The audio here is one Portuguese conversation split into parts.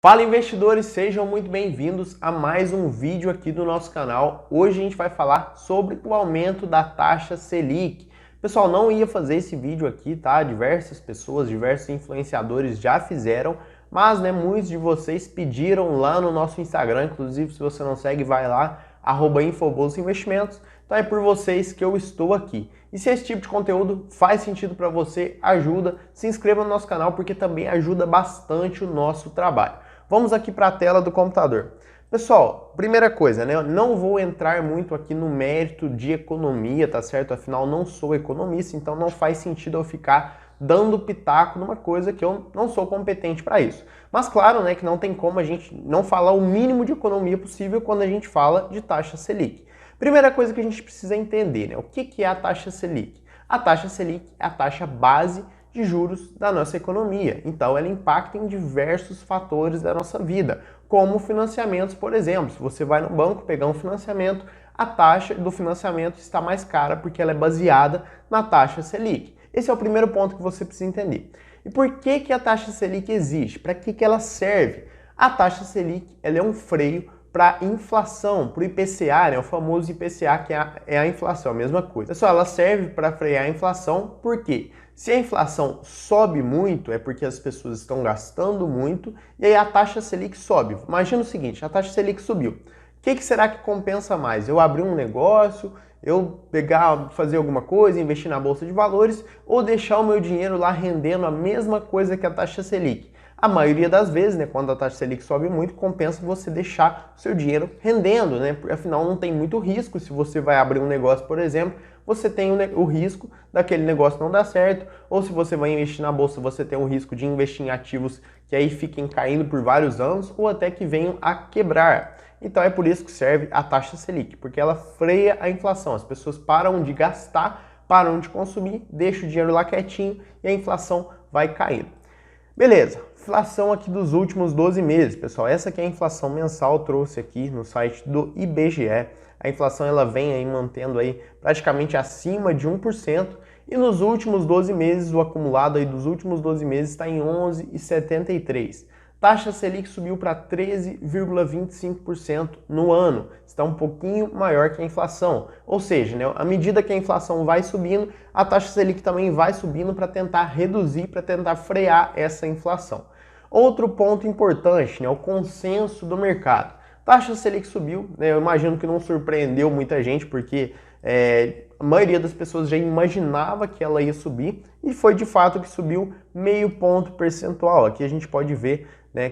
Fala investidores, sejam muito bem-vindos a mais um vídeo aqui do nosso canal. Hoje a gente vai falar sobre o aumento da taxa Selic. Pessoal, não ia fazer esse vídeo aqui, tá? Diversas pessoas, diversos influenciadores já fizeram, mas muitos de vocês pediram lá no nosso Instagram, inclusive se você não segue, vai lá, @InfobolsaInvestimentos. Então é por vocês que eu estou aqui. E se esse tipo de conteúdo faz sentido para você, ajuda, se inscreva no nosso canal porque também ajuda bastante o nosso trabalho. Vamos aqui para a tela do computador. Pessoal, primeira coisa, eu não vou entrar muito aqui no mérito de economia, tá certo? Afinal, não sou economista, então não faz sentido eu ficar dando pitaco numa coisa que eu não sou competente para isso. Mas claro, que não tem como a gente não falar o mínimo de economia possível quando a gente fala de taxa Selic. Primeira coisa que a gente precisa entender, o que é a taxa Selic? A taxa Selic é a taxa base de juros da nossa economia. Então, ela impacta em diversos fatores da nossa vida, como financiamentos, por exemplo. Se você vai no banco pegar um financiamento, a taxa do financiamento está mais cara porque ela é baseada na taxa Selic. Esse é o primeiro ponto que você precisa entender. E por que a taxa Selic existe? Para que ela serve? A taxa Selic ela é um freio para inflação, para o IPCA, o famoso IPCA, que é a inflação, a mesma coisa. Pessoal, ela serve para frear a inflação, por quê? Se a inflação sobe muito, é porque as pessoas estão gastando muito, e aí a taxa Selic sobe. Imagina o seguinte, a taxa Selic subiu. O que será que compensa mais? Eu abrir um negócio, eu fazer alguma coisa, investir na Bolsa de Valores, ou deixar o meu dinheiro lá rendendo a mesma coisa que a taxa Selic? A maioria das vezes, quando a taxa Selic sobe muito, compensa você deixar o seu dinheiro rendendo, Porque afinal não tem muito risco. Se você vai abrir um negócio, por exemplo, você tem o risco daquele negócio não dar certo, ou se você vai investir na bolsa, você tem o risco de investir em ativos que aí fiquem caindo por vários anos, ou até que venham a quebrar. Então é por isso que serve a taxa Selic, porque ela freia a inflação. As pessoas param de gastar, param de consumir, deixam o dinheiro lá quietinho e a inflação vai caindo. Beleza, inflação aqui dos últimos 12 meses, pessoal. Essa aqui é a inflação mensal, trouxe aqui no site do IBGE. A inflação ela vem aí mantendo aí praticamente acima de 1%, e nos últimos 12 meses, o acumulado aí dos últimos 12 meses está em 11,73%. Taxa Selic subiu para 13,25% no ano, está um pouquinho maior que a inflação. Ou seja, à medida que a inflação vai subindo, a taxa Selic também vai subindo para tentar reduzir, para tentar frear essa inflação. Outro ponto importante, o consenso do mercado. Taxa Selic subiu, eu imagino que não surpreendeu muita gente, porque a maioria das pessoas já imaginava que ela ia subir, e foi de fato que subiu meio ponto percentual. Aqui a gente pode ver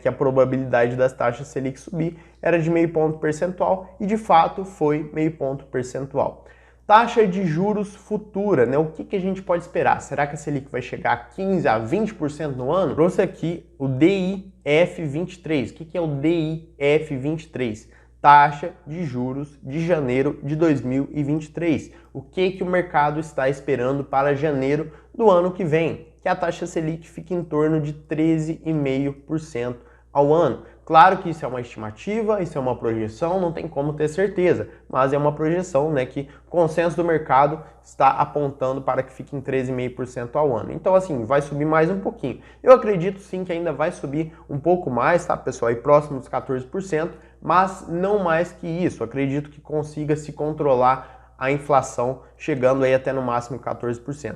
que a probabilidade das taxas Selic subir era de meio ponto percentual, e de fato foi meio ponto percentual. Taxa de juros futura, o que a gente pode esperar? Será que a Selic vai chegar a 15% a 20% no ano? Trouxe aqui o DIF23. O que é o DIF23? Taxa de juros de janeiro de 2023. O que o mercado está esperando para janeiro do ano que vem? Que a taxa Selic fique em torno de 13,5% ao ano. Claro que isso é uma estimativa, isso é uma projeção, não tem como ter certeza, mas é uma projeção, que o consenso do mercado está apontando para que fique em 13,5% ao ano. Então, assim, vai subir mais um pouquinho. Eu acredito sim que ainda vai subir um pouco mais, tá, pessoal? Aí próximo dos 14%, mas não mais que isso. Acredito que consiga se controlar a inflação, chegando aí até no máximo 14%.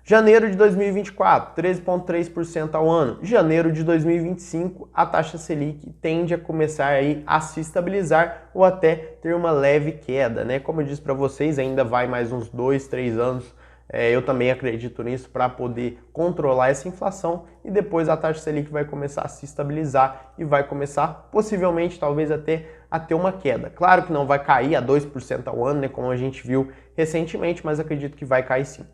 Janeiro de 2024, 13,3% ao ano. Janeiro de 2025, a taxa Selic tende a começar aí a se estabilizar ou até ter uma leve queda, Como eu disse para vocês, ainda vai mais uns 2, 3 anos. Eu também acredito nisso para poder controlar essa inflação, e depois a taxa Selic vai começar a se estabilizar e vai começar, possivelmente, talvez até a ter uma queda. Claro que não vai cair a 2% ao ano, como a gente viu recentemente, mas acredito que vai cair sim.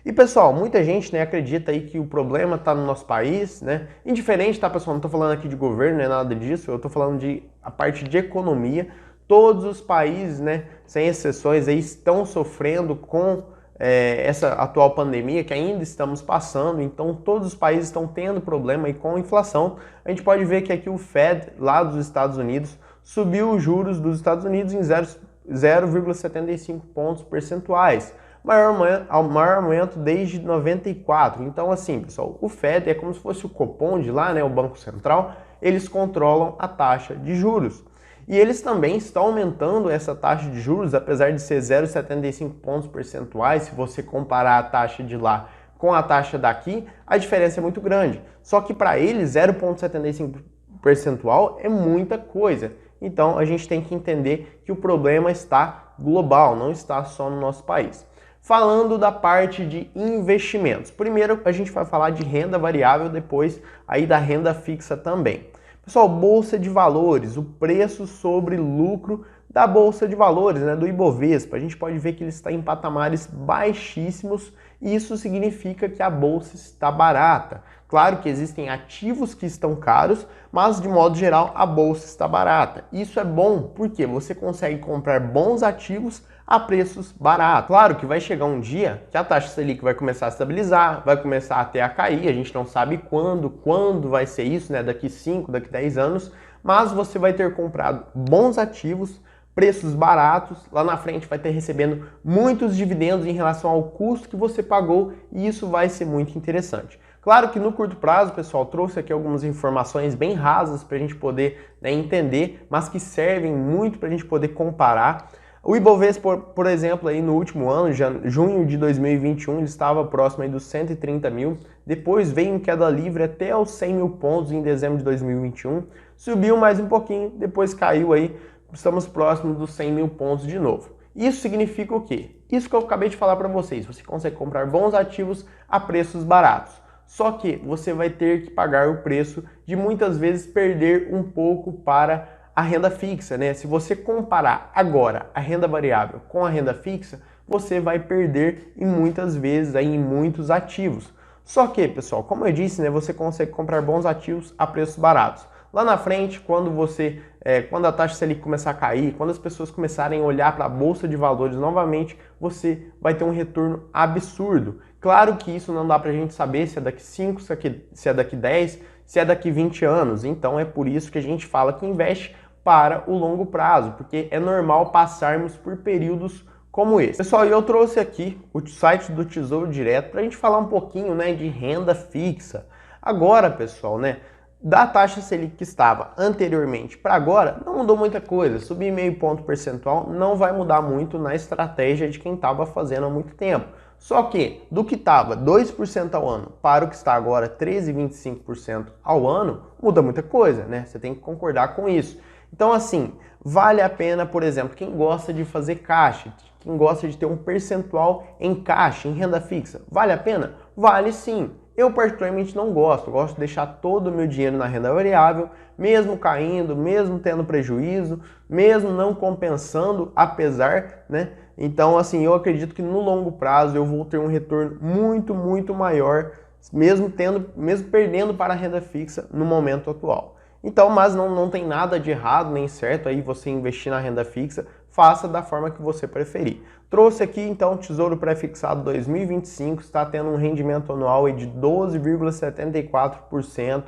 E pessoal, muita gente acredita aí que o problema está no nosso país, Indiferente, tá, pessoal? Não estou falando aqui de governo, não é nada disso, eu estou falando de a parte de economia. Todos os países, sem exceções, aí, estão sofrendo com essa atual pandemia que ainda estamos passando. Então todos os países estão tendo problema aí com a inflação. A gente pode ver que aqui o Fed, lá dos Estados Unidos, subiu os juros dos Estados Unidos em 0,75 pontos percentuais. Maior aumento desde 94. Então, assim, pessoal, o Fed é como se fosse o Copom de lá, o Banco Central. eles controlam a taxa de juros. E eles também estão aumentando essa taxa de juros, apesar de ser 0,75 pontos percentuais, se você comparar a taxa de lá com a taxa daqui, a diferença é muito grande. Só que para eles, 0,75 percentual é muita coisa. Então a gente tem que entender que o problema está global, não está só no nosso país. Falando da parte de investimentos. Primeiro a gente vai falar de renda variável, depois aí da renda fixa também. Pessoal, Bolsa de Valores, o preço sobre lucro da Bolsa de Valores, né, do Ibovespa. A gente pode ver que ele está em patamares baixíssimos e isso significa que a Bolsa está barata. Claro que existem ativos que estão caros, mas de modo geral a Bolsa está barata. Isso é bom porque você consegue comprar bons ativos a preços baratos. Claro que vai chegar um dia que a taxa Selic vai começar a estabilizar, vai começar até a cair, a gente não sabe quando vai ser isso, né? Daqui 5, daqui 10 anos, mas você vai ter comprado bons ativos, preços baratos, lá na frente vai ter recebendo muitos dividendos em relação ao custo que você pagou e isso vai ser muito interessante. Claro que no curto prazo, pessoal, trouxe aqui algumas informações bem rasas para a gente poder, né, entender, mas que servem muito para a gente poder comparar. O Ibovespa, por exemplo, aí no último ano, junho de 2021, ele estava próximo aí dos 130 mil, depois veio em queda livre até os 100 mil pontos em dezembro de 2021, subiu mais um pouquinho, depois caiu aí, estamos próximos dos 100 mil pontos de novo. Isso significa o quê? Isso que eu acabei de falar para vocês, você consegue comprar bons ativos a preços baratos. Só que você vai ter que pagar o preço de muitas vezes perder um pouco para a renda fixa, né? Se você comparar agora a renda variável com a renda fixa, você vai perder em muitas vezes aí, em muitos ativos. Só que, pessoal, como eu disse, né, você consegue comprar bons ativos a preços baratos. Lá na frente, quando a taxa Selic começar a cair, quando as pessoas começarem a olhar para a Bolsa de Valores novamente, você vai ter um retorno absurdo. Claro que isso não dá para a gente saber se é daqui 5, se é daqui 10, se é daqui 20 anos. Então é por isso que a gente fala que investe para o longo prazo, porque é normal passarmos por períodos como esse. Pessoal, eu trouxe aqui o site do Tesouro Direto para a gente falar um pouquinho, né, de renda fixa. Agora, pessoal, né, da taxa Selic que estava anteriormente para agora, não mudou muita coisa. Subir meio ponto percentual não vai mudar muito na estratégia de quem estava fazendo há muito tempo. Só que do que estava 2% ao ano para o que está agora 13,25% ao ano, muda muita coisa, né? Você tem que concordar com isso. Então, assim, vale a pena, por exemplo, quem gosta de fazer caixa, quem gosta de ter um percentual em caixa, em renda fixa, vale a pena? Vale sim. Eu particularmente não gosto, eu gosto de deixar todo o meu dinheiro na renda variável, mesmo caindo, mesmo tendo prejuízo, mesmo não compensando, apesar, né? Então, assim, eu acredito que no longo prazo eu vou ter um retorno muito maior, mesmo perdendo para a renda fixa no momento atual. Então, mas não tem nada de errado nem certo aí você investir na renda fixa, faça da forma que você preferir. Trouxe aqui então Tesouro Pré-Fixado 2025, está tendo um rendimento anual aí de 12,74%,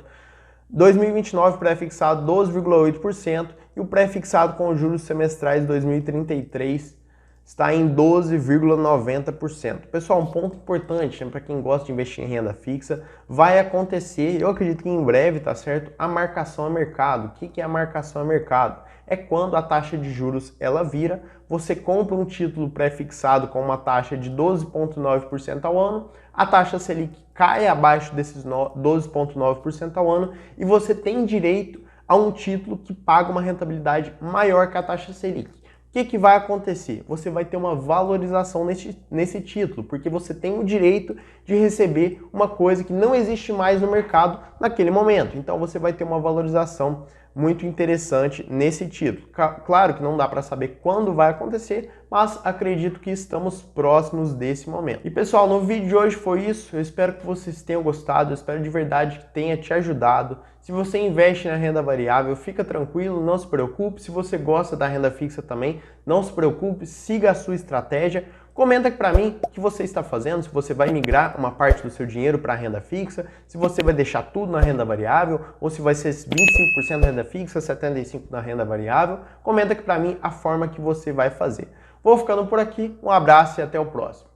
2029 pré-fixado 12,8% e o pré-fixado com juros semestrais 2033 está em 12,90%. Pessoal, um ponto importante, né, para quem gosta de investir em renda fixa, vai acontecer, eu acredito que em breve, tá certo, a marcação a mercado. O que é a marcação a mercado? É quando a taxa de juros ela vira, você compra um título pré-fixado com uma taxa de 12,9% ao ano, a taxa Selic cai abaixo desses 12,9% ao ano e você tem direito a um título que paga uma rentabilidade maior que a taxa Selic. O que vai acontecer? Você vai ter uma valorização nesse título, porque você tem o direito de receber uma coisa que não existe mais no mercado naquele momento. Então você vai ter uma valorização muito interessante nesse título. Claro que não dá para saber quando vai acontecer, mas acredito que estamos próximos desse momento. E pessoal, no vídeo de hoje foi isso. Eu espero que vocês tenham gostado, eu espero de verdade que tenha te ajudado. Se você investe na renda variável, fica tranquilo, não se preocupe. Se você gosta da renda fixa também, não se preocupe, siga a sua estratégia. Comenta aqui para mim o que você está fazendo, se você vai migrar uma parte do seu dinheiro para a renda fixa, se você vai deixar tudo na renda variável, ou se vai ser 25% na renda fixa, 75% na renda variável. Comenta aqui para mim a forma que você vai fazer. Vou ficando por aqui, um abraço e até o próximo.